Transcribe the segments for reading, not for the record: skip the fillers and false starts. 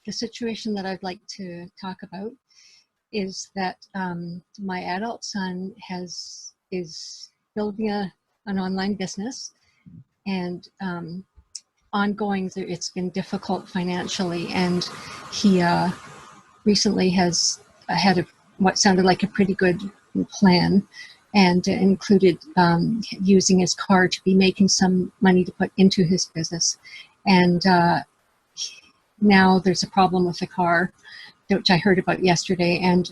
the situation that I'd like to talk about is that my adult son is building an online business, and ongoing, it's been difficult financially, and he recently has had what sounded like a pretty good plan, and included using his car to be making some money to put into his business. And now there's a problem with the car, which I heard about yesterday, and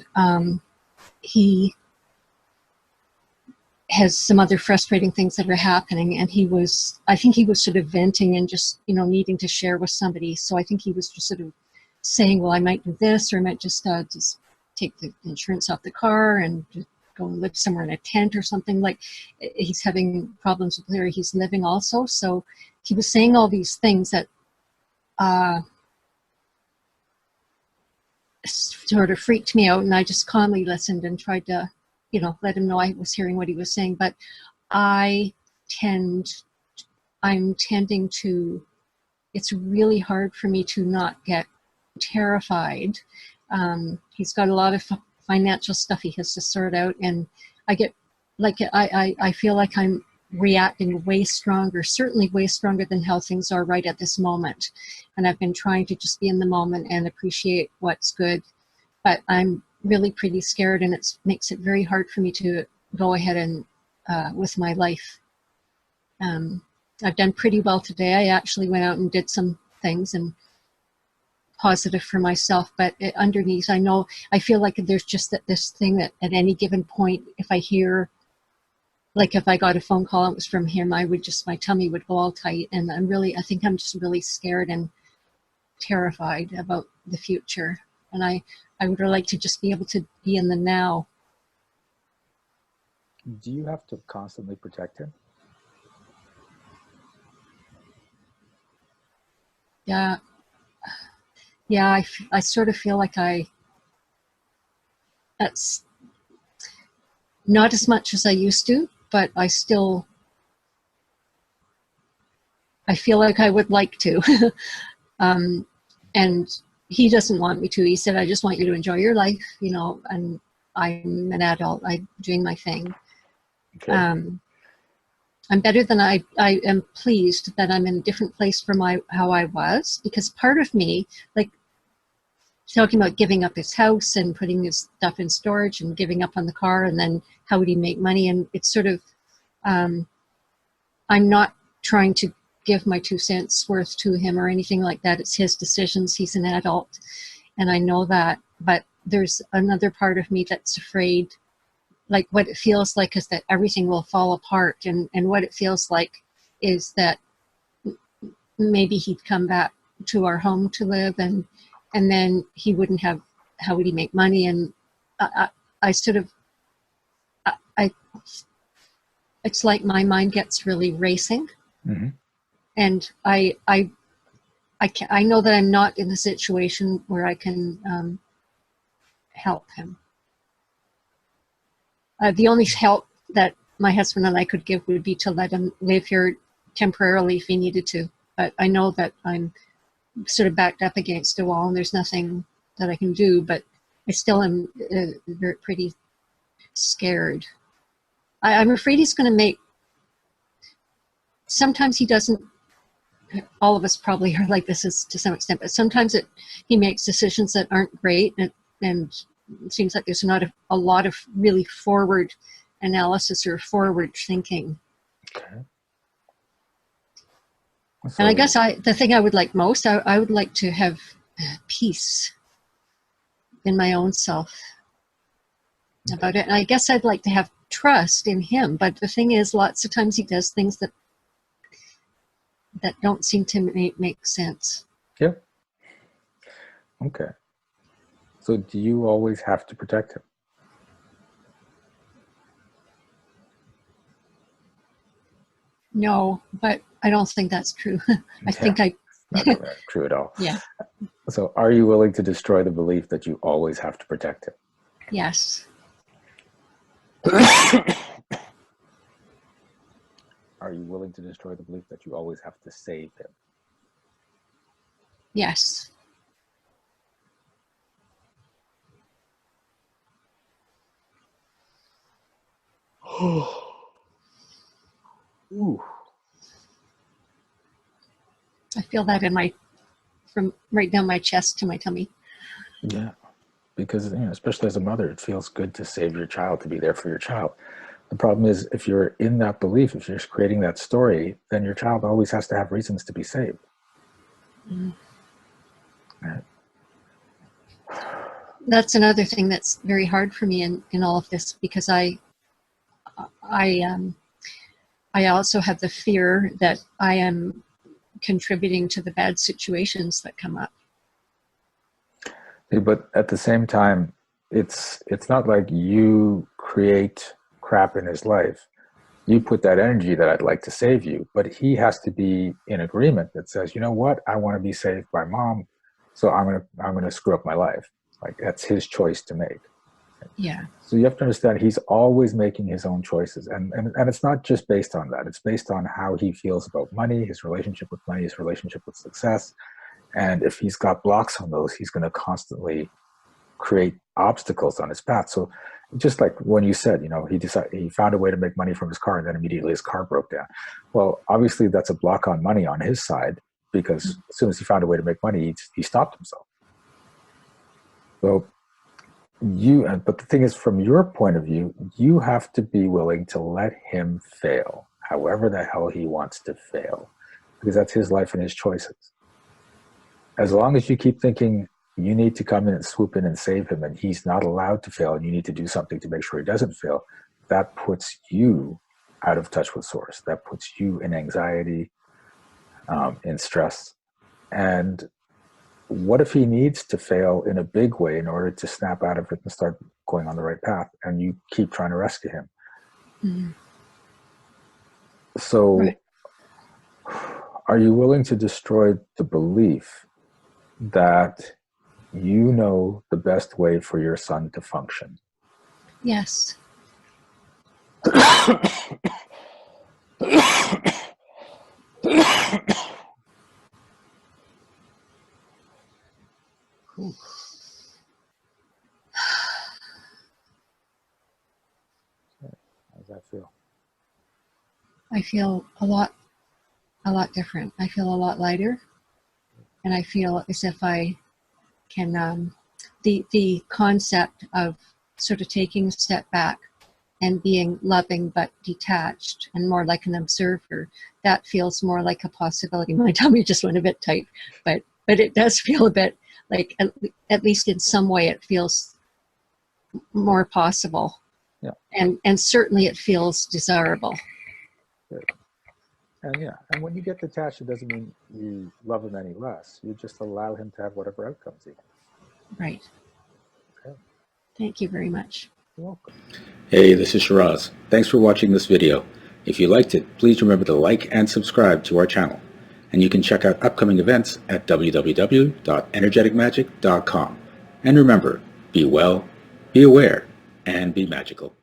he has some other frustrating things that are happening, and I think he was sort of venting and just, needing to share with somebody. So I think he was just sort of saying, well, I might do this, or I might just take the insurance off the car and just go and live somewhere in a tent or something. Like, he's having problems with where he's living also. So he was saying all these things that sort of freaked me out, and I just calmly listened and tried to let him know I was hearing what he was saying. But I'm tending to, it's really hard for me to not get terrified. He's got a lot of financial stuff he has to sort out, and I get like, I feel like I'm reacting way stronger, certainly way stronger than how things are right at this moment. And I've been trying to just be in the moment and appreciate what's good, but I'm really pretty scared, and it makes it very hard for me to go ahead and with my life. I've done pretty well today. I actually went out and did some things and positive for myself, but underneath, I feel like there's just this thing that at any given point, if I hear, like if I got a phone call and it was from him, my tummy would go all tight, and I think I'm just really scared and terrified about the future. And I would like to just be able to be in the now. Do you have to constantly protect him? Yeah. I sort of feel like that's not as much as I used to, but I feel like I would like to. And he doesn't want me to. He said, I just want you to enjoy your life, and I'm an adult. I'm doing my thing. Okay. I'm better than I am pleased that I'm in a different place from how I was, because part of me, like talking about giving up his house and putting his stuff in storage and giving up on the car, and then how would he make money? And it's sort of, I'm not trying to give my 2 cents worth to him or anything like that. It's his decisions. He's an adult, and I know that. But there's another part of me that's afraid, like what it feels like is that everything will fall apart, and what it feels like is that maybe he'd come back to our home to live, and then he wouldn't have, how would he make money? And I sort of, it's like my mind gets really racing. Mm-hmm. And I know that I'm not in the situation where I can help him. The only help that my husband and I could give would be to let him live here temporarily if he needed to. But I know that I'm sort of backed up against a wall, and there's nothing that I can do. But I still am pretty scared. I'm afraid he's going to make. Sometimes he doesn't. All of us probably are like this to some extent, but sometimes he makes decisions that aren't great, and it seems like there's not a lot of really forward analysis or forward thinking. Okay. So, and I guess the thing I would like most, I would like to have peace in my own self about it. And I guess I'd like to have trust in him. But the thing is, lots of times he does things that don't seem to make sense. Yeah. Okay. So do you always have to protect him? No, but I don't think that's true. I think not true at all. Yeah. So are you willing to destroy the belief that you always have to protect him? Yes. Are you willing to destroy the belief that you always have to save him? Yes. Ooh. I feel that from right down my chest to my tummy. Yeah, because especially as a mother, it feels good to save your child, to be there for your child. The problem is, if you're in that belief, if you're creating that story, then your child always has to have reasons to be saved. Mm. Right? That's another thing that's very hard for me in all of this, because I also have the fear that I am contributing to the bad situations that come up. But at the same time, it's not like you create crap in his life. You put that energy that I'd like to save you, but he has to be in agreement that says, you know what, I want to be saved by mom, so I'm gonna screw up my life. Like, that's his choice to make. Yeah. So you have to understand he's always making his own choices, and it's not just based on that. It's based on how he feels about money, his relationship with money, his relationship with success. And if he's got blocks on those, he's going to constantly create obstacles on his path. So just like when you said, he found a way to make money from his car, and then immediately his car broke down. Well, obviously that's a block on money on his side, because as soon as he found a way to make money, he stopped himself. So but the thing is, from your point of view, you have to be willing to let him fail, however the hell he wants to fail, because that's his life and his choices. As long as you keep thinking you need to come in and swoop in and save him, and he's not allowed to fail, and you need to do something to make sure he doesn't fail, that puts you out of touch with source. That puts you in anxiety, in stress. And what if he needs to fail in a big way in order to snap out of it and start going on the right path, and you keep trying to rescue him? Mm-hmm. So Right. Are you willing to destroy the belief that you know the best way for your son to function? Yes. How does that feel? I feel a lot different. I feel a lot lighter, and I feel as if I can, the concept of sort of taking a step back and being loving but detached and more like an observer, that feels more like a possibility. My tummy just went a bit tight, but it does feel a bit like, at least in some way, it feels more possible. Yeah. And certainly it feels desirable. Good. And when you get detached, it doesn't mean you love him any less. You just allow him to have whatever outcomes he has. Right. Okay. Thank you very much. You're welcome. Hey, this is Shiraz. Thanks for watching this video. If you liked it, please remember to like and subscribe to our channel. And you can check out upcoming events at www.energeticmagic.com. And remember, be well, be aware, and be magical.